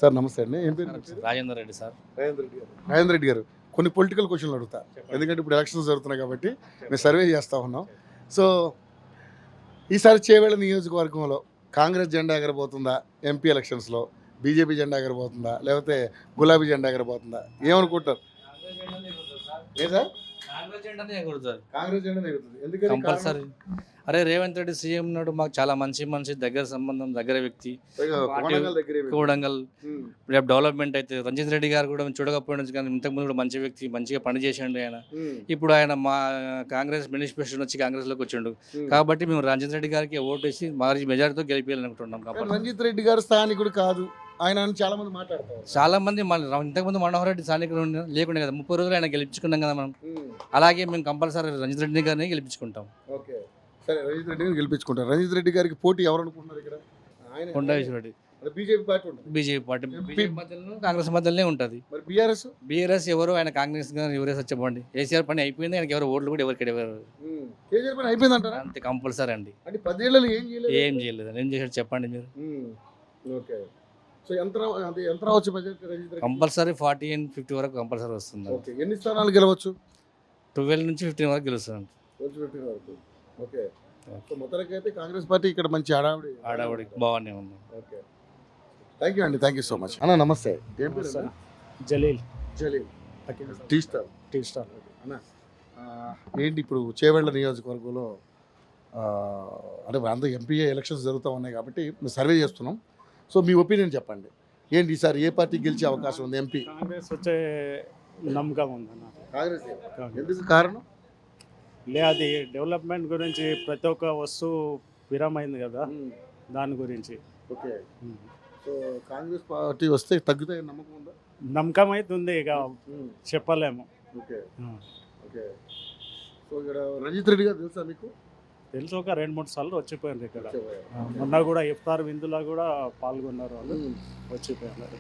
Sir నమస్తే అండి. ఏం పేరు మీ పేరు? రాజేందర్ రెడ్డి సార్. రాజేంద్ర రెడ్డి గారు కొన్ని పొలిటికల్ క్వశ్చన్లు అడుగుతా, ఎందుకంటే ఇప్పుడు ఎలక్షన్స్ జరుగుతున్నాయి కాబట్టి మేము సర్వే చేస్తూ ఉన్నాం. సో ఈసారి చేవేళ్ళ నియోజకవర్గంలో కాంగ్రెస్ జెండా ఎగరబోతుందా? ఎంపీ ఎలక్షన్స్లో బీజేపీ జెండా ఎగరబోతుందా, లేకపోతే గులాబీ జెండా ఎగరబోతుందా? ఏమనుకుంటారు? ఏ సార్? కాంగ్రెస్ జెండానే ఎగురుతుంది కాంగ్రెస్ జెండా ఎగురుతుంది. ఎందుకంటే కంపల్సరీ. అరే రేవంత్ రెడ్డి సీఎం నాడు మాకు చాలా మంచి దగ్గర సంబంధం, దగ్గర వ్యక్తి. కోడంగల్ రేపు డెవలప్మెంట్ అయితే రంజిత్ రెడ్డి గారు కూడా చూడకపోవడం, కానీ ఇంతకుముందు కూడా మంచి వ్యక్తి, మంచిగా పనిచేసిండు ఆయన. ఇప్పుడు ఆయన మా కాంగ్రెస్ మినిస్ట్రేషన్ వచ్చి కాంగ్రెస్లోకి వచ్చిండు కాబట్టి మేము రంజిత్ రెడ్డి గారికి ఓటు వేసి భారీ మెజారిటీతో గెలిపించాలనుకుంటున్నాం. రంజిత్ రెడ్డి గారు స్థానికుడు కాదు, ఆయన చాలా మంది మాట్లాడతారు. చాలా మంది ఇంతకుముందు మనోహర్ రెడ్డి స్థానికులు లేకుండా కదా, 30 రోజులు ఆయన గెలిపించుకున్నాం కదా మనం. అలాగే మేము కంపల్సరీ రంజిత్ రెడ్డి గారిని గెలిపించుకుంటాం. ఓకే సరే, రంజిత్ రెడ్డి గారిని గెలిపించుకుంటారు. రంజిత్ రెడ్డి గారికి పోటీ ఎవరు అనుకుంటున్నారు ఇక్కడ? కొండవిశ్వరెడ్డి. బీజేపీ పార్టీ ఉంటుంది. బీజేపీ పార్టీ మధ్యలో కాంగ్రెస్ మధ్యలోనే ఉంటుంది. మరి బీఆర్ఎస్ ఎవరు ఆయన కాంగ్రెస్ ఎవరేసి వచ్చేపోండి. కేసీఆర్ పని అయిపోయింది, ఆయనకి ఎవరు ఓట్లు కూడా ఎవరికి కేసీఆర్ పని అయిపోయింది అంటారా? అంతే కంపల్సరీ అండి. అంటే 10 ఏళ్ళలో ఏం చేయలేదు. ఏం చేశాడు చెప్పండి మీరు. ఓకే సో ఎంత రావచ్చు కంపల్సరీ 40 and 50 వరకు కంపల్సరీ వస్తుంది. ఓకే ఎన్ని స్థానాలు గెలవచ్చు? 12 నుంచి 15 వరకు గెలుస్తుంది. ఓకే సో మొత్తానికి అయితే కాంగ్రెస్ పార్టీ ఇక్కడ మంచి ఆడావిడి బాగానే ఉంది. ఓకే థ్యాంక్ యూ అండి, థ్యాంక్ యూ సో మచ్ అన్న. నమస్తే. ఏం పేరు? జలీల్. టీ స్టార్ అన్న. ఏంటి ఇప్పుడు చేవెళ్ళ నియోజకవర్గంలో అంటే అందరూ ఎంపీ ఎలక్షన్స్ జరుగుతూ ఉన్నాయి కాబట్టి మేము సర్వే చేస్తున్నాం. సో మీ ఒపీనియన్ చెప్పండి, ఏంటి ఈసారి ఏ పార్టీ గెలిచే అవకాశం ఉంది? ఎంపీ కాంగ్రెస్ వచ్చే నమ్మకం ఉందన్న. కాంగ్రెస్. ఎందుకు కారణం? అది డెవలప్మెంట్ గురించి ప్రతి ఒక్క వస్తువు విరామైంది కదా, దాని గురించి. ఓకే సో కాంగ్రెస్ పార్టీ వస్తే తగ్గుతాయి నమ్మకం ఉందా? నమ్మకం అయితే ఉంది, ఇక చెప్పలేము. ఓకే ఓకే సో ఇక్కడ రంజిత్ రెడ్డి గారు తెలుసా మీకు? తెలుసు, ఒక 2-3 సార్లు వచ్చిపోయారు ఇక్కడ. మొన్న కూడా ఇఫ్తార్ విందులో కూడా పాల్గొన్నారు, వాళ్ళు వచ్చిపోయారు.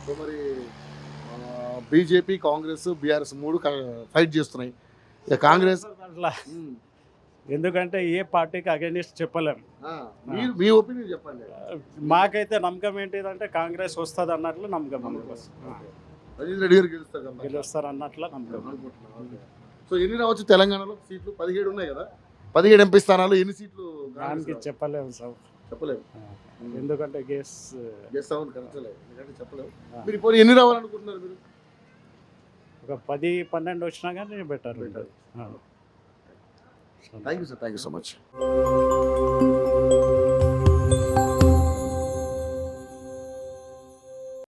సో మరి బీజేపీ, కాంగ్రెస్, బీఆర్ఎస్ 3 ఫైట్ చేస్తున్నాయి. కాంగ్రెస్ అట్లా ఎందుకంటే ఏ పార్టీకి అగైనిస్ట్ చెప్పలేము. మీ ఒపీనియన్ చెప్పండి. మాకైతే నమ్మకం ఏంటిదంటే కాంగ్రెస్ వస్తుంది అన్నట్లు నమ్మకం. రంజిత్ రెడ్డి గారు గెలుస్తారు అన్నట్లు నమ్మకం. సో ఎన్ని రావచ్చు తెలంగాణలో సీట్లు? 17 ఉన్నాయి కదా, 17 ఎంపీ స్థానాలు ఎన్ని సీట్లు? దానికి చెప్పలేము సార్, చెప్పలేము. ఎందుకంటే గెస్ అవును కరెక్ట్లే, ఎందుకంటే చెప్పలేము. మీరు ఇప్పుడు ఎన్ని రావాలనుకుంటున్నారు? మీరు ఒక 10-12 వచ్చినా కానీ బెటర్ ఉంటుంది. Thank you sir, thank you so much.